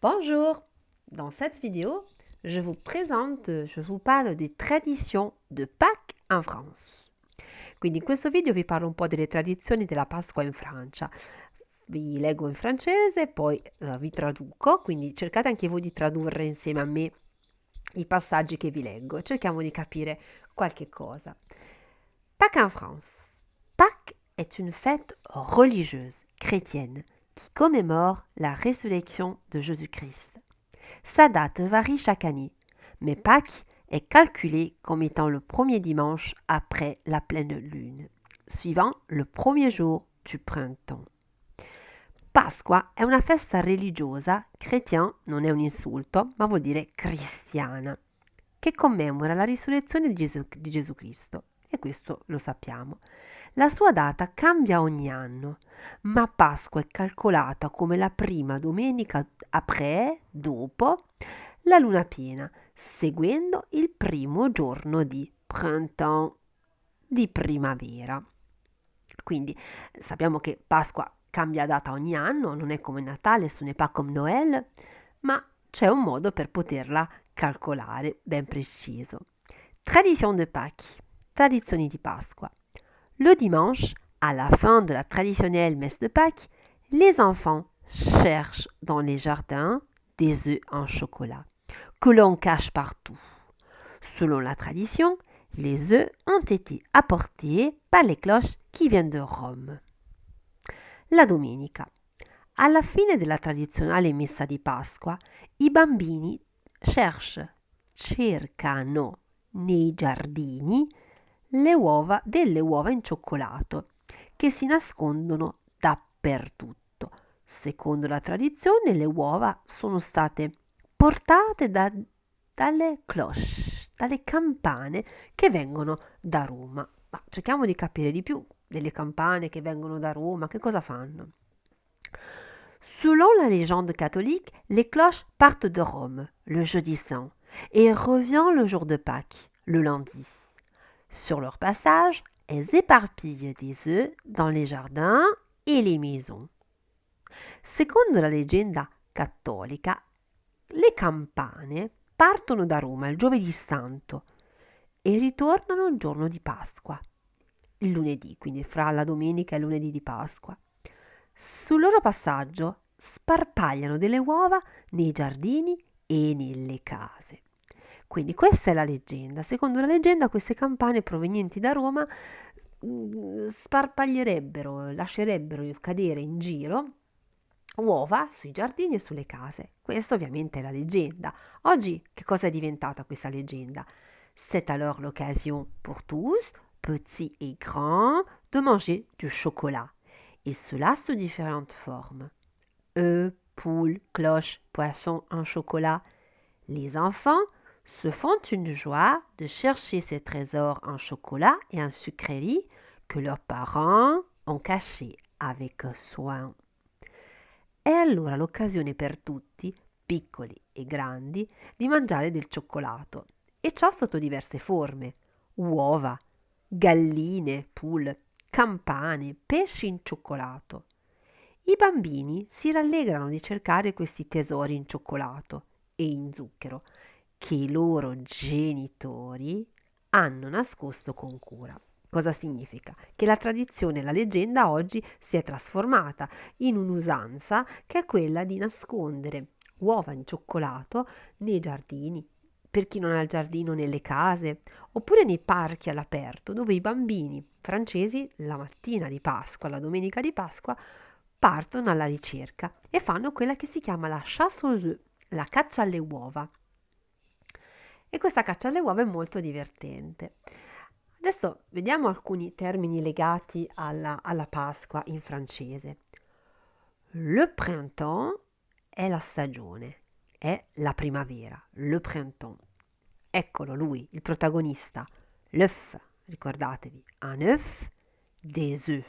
Bonjour! Dans cette vidéo, je vous parle des traditions de Pâques in France. Quindi in questo video vi parlo un po' delle tradizioni della Pasqua in Francia. Vi leggo in francese, poi vi traduco, quindi cercate anche voi di tradurre insieme a me i passaggi che vi leggo. Cerchiamo di capire qualche cosa. Pâques in France. Pâques est une fête religieuse chrétienne qui commémore la résurrection de Jésus-Christ. Sa date varie chaque année, mais Pâques est calculé comme étant le premier dimanche après la pleine lune, suivant le premier jour du printemps. Pasqua è una festa religiosa, chrétien non è un insulto, ma vuol dire cristiana, che commemora la risurrezione di Gesù Cristo. E questo lo sappiamo. La sua data cambia ogni anno, ma Pasqua è calcolata come la prima domenica dopo la luna piena, seguendo il primo giorno di printemps, di primavera. Quindi sappiamo che Pasqua cambia data ogni anno, non è come Natale, ce n'est pas comme Noël, ma c'è un modo per poterla calcolare ben preciso. Tradition de Pâques, tradizioni di Pasqua. Le dimanche, à la fin de la traditionnelle messe de Pâques, les enfants cherchent dans les jardins des œufs en chocolat, que l'on cache partout. Selon la tradition, les œufs ont été apportés par les cloches qui viennent de Rome. La domenica. Alla fine della tradizionale messa di Pasqua, i bambini cercano nei giardini delle uova in cioccolato che si nascondono dappertutto. Secondo la tradizione, le uova sono state portate dalle cloche, dalle campane che vengono da Roma. Ma cerchiamo di capire di più delle campane che vengono da Roma, che cosa fanno? Selon la légende catholique, les cloches partent de Rome le jeudi saint et reviennent le jour de Pâques, le lundi. Sur leur passage, elles éparpillent des œufs dans les jardins et les maisons. Secondo la leggenda cattolica, le campane partono da Roma il giovedì santo e ritornano il giorno di Pasqua, il lunedì, quindi fra la domenica e il lunedì di Pasqua. Sul loro passaggio sparpagliano delle uova nei giardini e nelle case. Quindi questa è la leggenda. Secondo la leggenda queste campane provenienti da Roma lascerebbero cadere in giro uova sui giardini e sulle case. Questa ovviamente è la leggenda. Oggi che cosa è diventata questa leggenda? C'est alors l'occasion pour tous, petits et grands, de manger du chocolat. Et cela sous différentes formes. Œufs, poules, cloches, poissons en chocolat. Les enfants se font une joie de chercher ces trésors en chocolat et en sucrerie que leurs parents ont cachés avec soin. È allora l'occasione per tutti, piccoli e grandi, di mangiare del cioccolato, e ciò sotto diverse forme: uova, galline, poule, campane, pesci in cioccolato. I bambini si rallegrano di cercare questi tesori in cioccolato e in zucchero che i loro genitori hanno nascosto con cura. Cosa significa? Che la tradizione, la leggenda oggi si è trasformata in un'usanza che è quella di nascondere uova in cioccolato nei giardini, per chi non ha il giardino nelle case, oppure nei parchi all'aperto, dove i bambini francesi la mattina di Pasqua, la domenica di Pasqua, partono alla ricerca e fanno quella che si chiama la chasse aux œufs, la caccia alle uova. E questa caccia alle uova è molto divertente. Adesso vediamo alcuni termini legati alla Pasqua in francese. Le printemps è la stagione, è la primavera, le printemps. Eccolo lui, il protagonista, l'œuf, ricordatevi, un œuf, des œufs,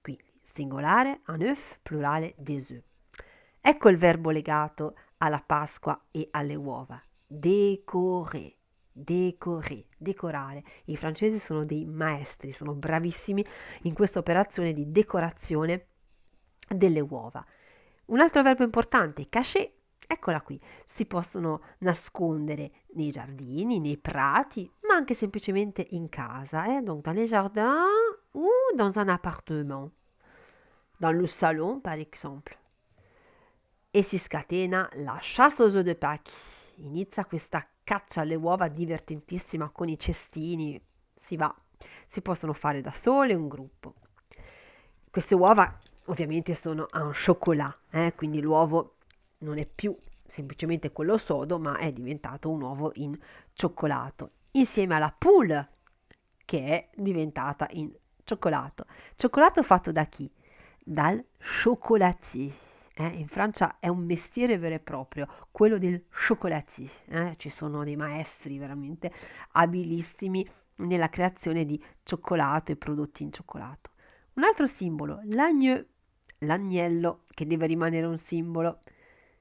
quindi singolare, un œuf, plurale, des œufs. Ecco il verbo legato alla Pasqua e alle uova, décorer. Decorare. I francesi sono dei maestri, sono bravissimi in questa operazione di decorazione delle uova. Un altro verbo importante, cacher, Eccola qui, si possono nascondere nei giardini, nei prati, ma anche semplicemente in casa, donc dans les jardins ou dans un appartement, dans le salon par exemple. E si scatena la chasse aux œufs de Pâques. Inizia questa caccia alle uova divertentissima con i cestini. Si va, si possono fare da sole un gruppo. Queste uova ovviamente sono en chocolat, quindi l'uovo non è più semplicemente quello sodo, ma è diventato un uovo in cioccolato, insieme alla poule che è diventata in cioccolato. Cioccolato fatto da chi? Dal chocolatier. In Francia è un mestiere vero e proprio, quello del chocolatier. Ci sono dei maestri veramente abilissimi nella creazione di cioccolato e prodotti in cioccolato. Un altro simbolo, l'agneau, l'agnello, che deve rimanere un simbolo.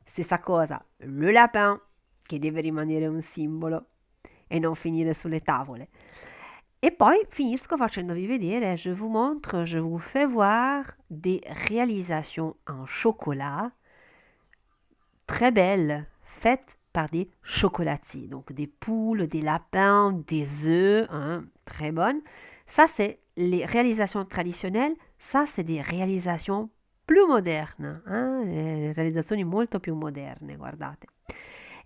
Stessa cosa, le lapin, che deve rimanere un simbolo e non finire sulle tavole. E poi finisco facendovi vedere, je vous montre, je vous fais voir des réalisations en chocolat très belles, faites par des chocolatiers. Donc des poules, des lapins, des œufs, très bonnes. Ça, c'est les réalisations traditionnelles. Ça, c'est des réalisations più moderne, les réalisazioni molto più moderne, guardate.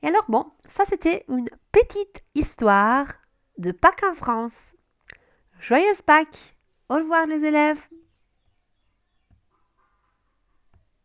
Et alors bon, ça c'était une petite histoire de Pâques en France. Joyeuse Pâques! Au revoir les élèves!